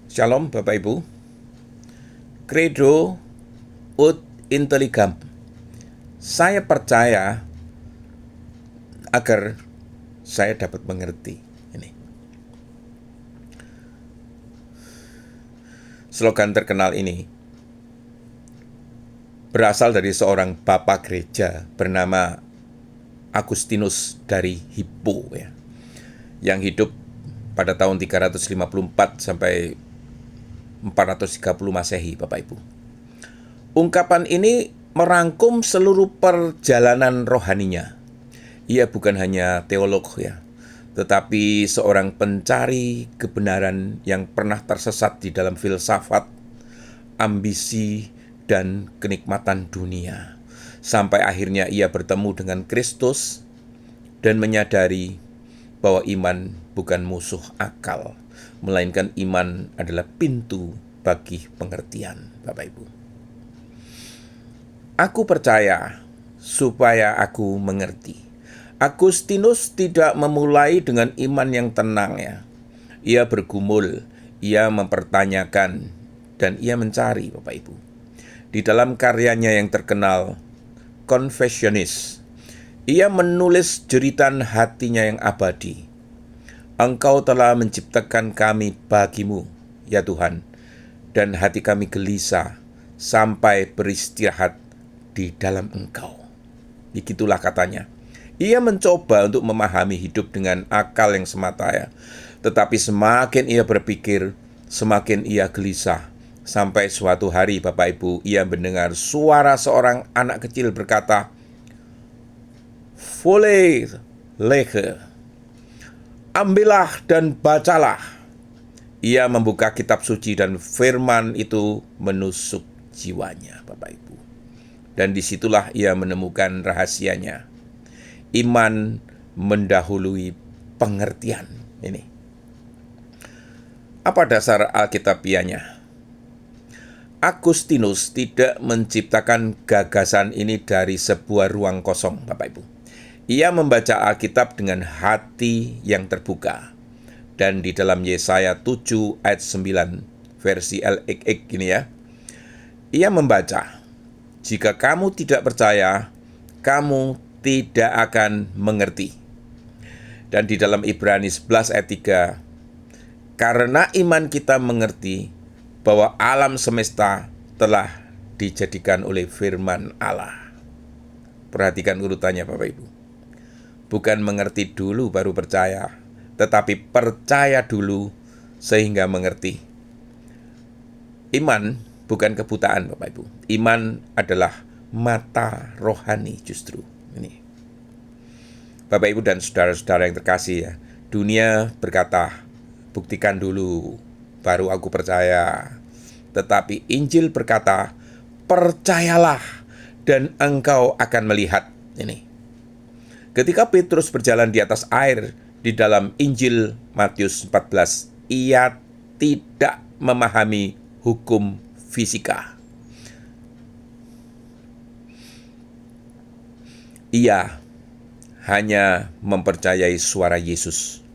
Shalom Bapak Ibu. Credo ut intelligam. Saya percaya agar saya dapat mengerti. Ini slogan terkenal ini berasal dari seorang bapak gereja bernama Agustinus dari Hippo ya, yang hidup pada tahun 354 sampai 430 Masehi, Bapak Ibu. Ungkapan ini merangkum seluruh perjalanan rohaninya. Ia bukan hanya teolog ya, tetapi seorang pencari kebenaran yang pernah tersesat di dalam filsafat, ambisi, dan kenikmatan dunia. Sampai akhirnya ia bertemu dengan Kristus dan menyadari bahwa iman bukan musuh akal, melainkan iman adalah pintu bagi pengertian, Bapak Ibu. Aku percaya supaya aku mengerti. Agustinus tidak memulai dengan iman yang tenang ya. Ia bergumul, ia mempertanyakan, dan ia mencari, Bapak Ibu. Di dalam karyanya yang terkenal, Confessionis, ia menulis jeritan hatinya yang abadi. Engkau telah menciptakan kami bagimu, ya Tuhan, dan hati kami gelisah sampai beristirahat di dalam Engkau. Begitulah katanya. Ia mencoba untuk memahami hidup dengan akal yang semata ya. Tetapi semakin ia berpikir, semakin ia gelisah. Sampai suatu hari Bapak Ibu, ia mendengar suara seorang anak kecil berkata, "Vole lege." Ambillah dan bacalah. Ia membuka kitab suci dan firman itu menusuk jiwanya, Bapak Ibu. Dan disitulah ia menemukan rahasianya. Iman mendahului pengertian. Ini. Apa dasar Alkitabiahnya? Agustinus tidak menciptakan gagasan ini dari sebuah ruang kosong, Bapak Ibu. Ia membaca Alkitab dengan hati yang terbuka. Dan di dalam Yesaya 7 ayat 9 versi LXX gini ya. Ia membaca, "Jika kamu tidak percaya, kamu tidak akan mengerti." Dan di dalam Ibrani 11 ayat 3, "Karena iman kita mengerti bahwa alam semesta telah dijadikan oleh firman Allah." Perhatikan urutannya Bapak Ibu. Bukan mengerti dulu baru percaya, tetapi percaya dulu sehingga mengerti. Iman bukan kebutaan Bapak Ibu. Iman adalah mata rohani justru. Ini. Bapak Ibu dan saudara-saudara yang terkasih ya. Dunia berkata, buktikan dulu baru aku percaya. Tetapi Injil berkata, percayalah dan engkau akan melihat. Ini. Ketika Petrus berjalan di atas air di dalam Injil Matius 14, ia tidak memahami hukum fisika. Ia hanya mempercayai suara Yesus.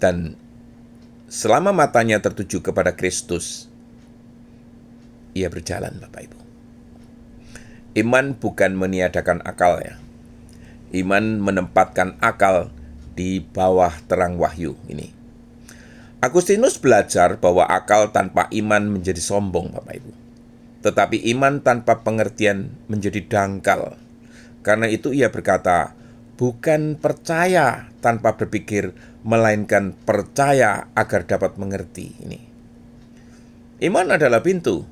Dan selama matanya tertuju kepada Kristus, ia berjalan, Bapak Ibu. Iman bukan meniadakan akal ya. Iman menempatkan akal di bawah terang wahyu ini. Agustinus belajar bahwa akal tanpa iman menjadi sombong, Bapak Ibu. Tetapi iman tanpa pengertian menjadi dangkal. Karena itu ia berkata, bukan percaya tanpa berpikir, melainkan percaya agar dapat mengerti. Ini. Iman adalah pintu.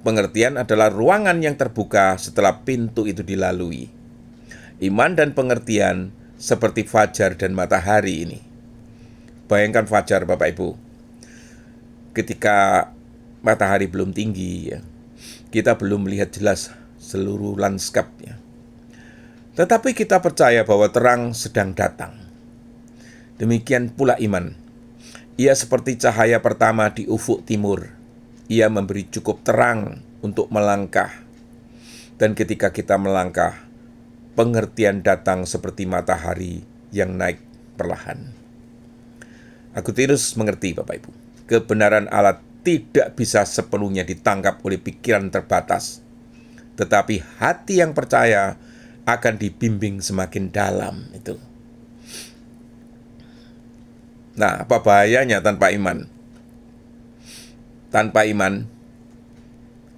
Pengertian adalah ruangan yang terbuka setelah pintu itu dilalui. Iman dan pengertian seperti fajar dan matahari ini. Bayangkan fajar Bapak Ibu. Ketika matahari belum tinggi ya, kita belum melihat jelas seluruh lanskapnya. Tetapi kita percaya bahwa terang sedang datang. Demikian pula iman. Ia seperti cahaya pertama di ufuk timur. Ia memberi cukup terang untuk melangkah. Dan ketika kita melangkah, pengertian datang seperti matahari yang naik perlahan. Agustinus mengerti, Bapak Ibu. Kebenaran Allah tidak bisa sepenuhnya ditangkap oleh pikiran terbatas, tetapi hati yang percaya akan dibimbing semakin dalam itu. Nah, apa bahayanya tanpa iman? Tanpa iman,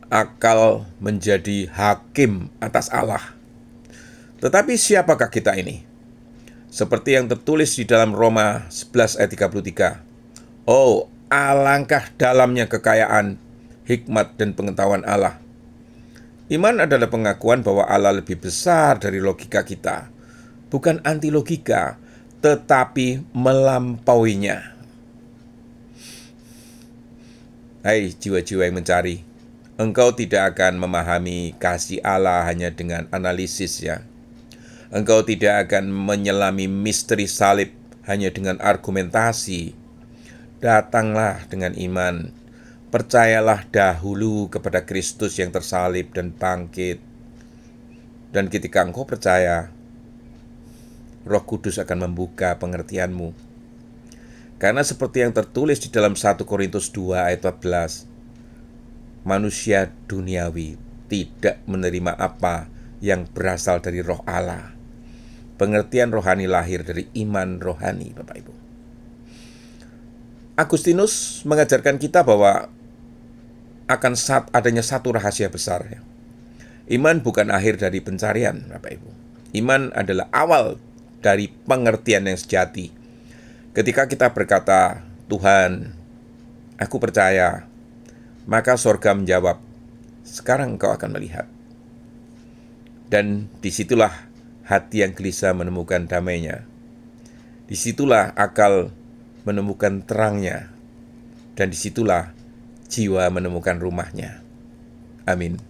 akal menjadi hakim atas Allah. Tetapi siapakah kita ini? Seperti yang tertulis di dalam Roma 11 ayat 33. Oh, alangkah dalamnya kekayaan, hikmat dan pengetahuan Allah. Iman adalah pengakuan bahwa Allah lebih besar dari logika kita. Bukan anti logika, tetapi melampauinya. Hai jiwa-jiwa yang mencari, engkau tidak akan memahami kasih Allah hanya dengan analisis ya. Engkau tidak akan menyelami misteri salib hanya dengan argumentasi. Datanglah dengan iman. Percayalah dahulu kepada Kristus yang tersalib dan bangkit. Dan ketika engkau percaya, Roh Kudus akan membuka pengertianmu. Karena seperti yang tertulis di dalam 1 Korintus 2 ayat 14, manusia duniawi tidak menerima apa yang berasal dari Roh Allah. Pengertian rohani lahir dari iman rohani, Bapak Ibu. Agustinus mengajarkan kita bahwa akan adanya satu rahasia besar ya. Iman bukan akhir dari pencarian, Bapak Ibu. Iman adalah awal dari pengertian yang sejati. Ketika kita berkata, Tuhan, aku percaya, maka sorga menjawab, sekarang engkau akan melihat. Dan disitulah hati yang gelisah menemukan damainya. Disitulah akal menemukan terangnya. Dan disitulah jiwa menemukan rumahnya. Amin.